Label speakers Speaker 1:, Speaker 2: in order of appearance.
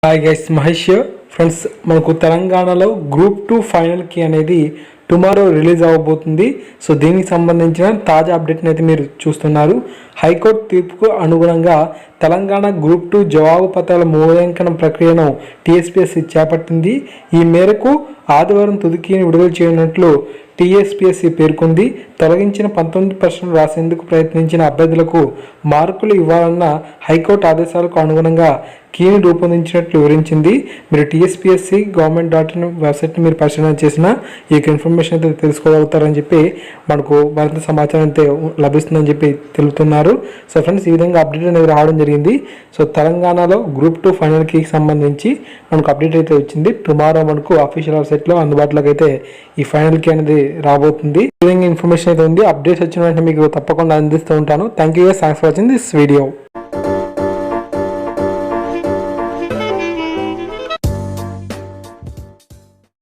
Speaker 1: Hi guys, Mahesh friends. మనకు తెలంగాణలో group 2 final key అనేది టుమారో రిలీజ్ అవ్వబోతుంది. సో దీనికి సంబంధించిన తాజా అప్డేట్ని అయితే మీరు చూస్తున్నారు. హైకోర్టు తీర్పుకు అనుగుణంగా తెలంగాణ గ్రూప్ 2 జవాబు పత్రాల మూల్యాంకనం ప్రక్రియను టీఎస్పీఎస్సీ చేపట్టింది. ఈ మేరకు ఆదివారం తుదికీని విడుదల చేయనున్నట్లు టీఎస్పీఎస్సీ పేర్కొంది. తొలగించిన 19% రాసేందుకు ప్రయత్నించిన అభ్యర్థులకు మార్కులు ఇవ్వాలన్న హైకోర్టు ఆదేశాలకు అనుగుణంగా కీని రూపొందించినట్లు వివరించింది. మీరు టీఎస్పీఎస్సీ government.in వెబ్సైట్ని మీరు పరిశీలన చేసిన ఈ ఇన్ఫర్మేషన్ అయితే తెలుసుకోగలుగుతారని చెప్పి మనకు మరింత సమాచారం అయితే లభిస్తుందని చెప్పి తెలుపుతున్నారు. సో ఫ్రెండ్స్, ఈ విధంగా అప్డేట్ అనేది రావడం జరిగింది. సో తెలంగాణలో గ్రూప్ 2 ఫైనల్ కీకి సంబంధించి మనకు అప్డేట్ అయితే వచ్చింది. టుమారో మనకు అఫీషియల్ వెబ్సైట్లో అందుబాటులోకి అయితే ఈ ఫైనల్ కీ అనేది రాబోతుంది. ఈ విధంగా ఇన్ఫర్మేషన్ అయితే ఉంది. అప్డేట్స్ వచ్చిన వెంటనే మీకు తప్పకుండా అందిస్తూ ఉంటాను. Thank you, thanks for watching this video.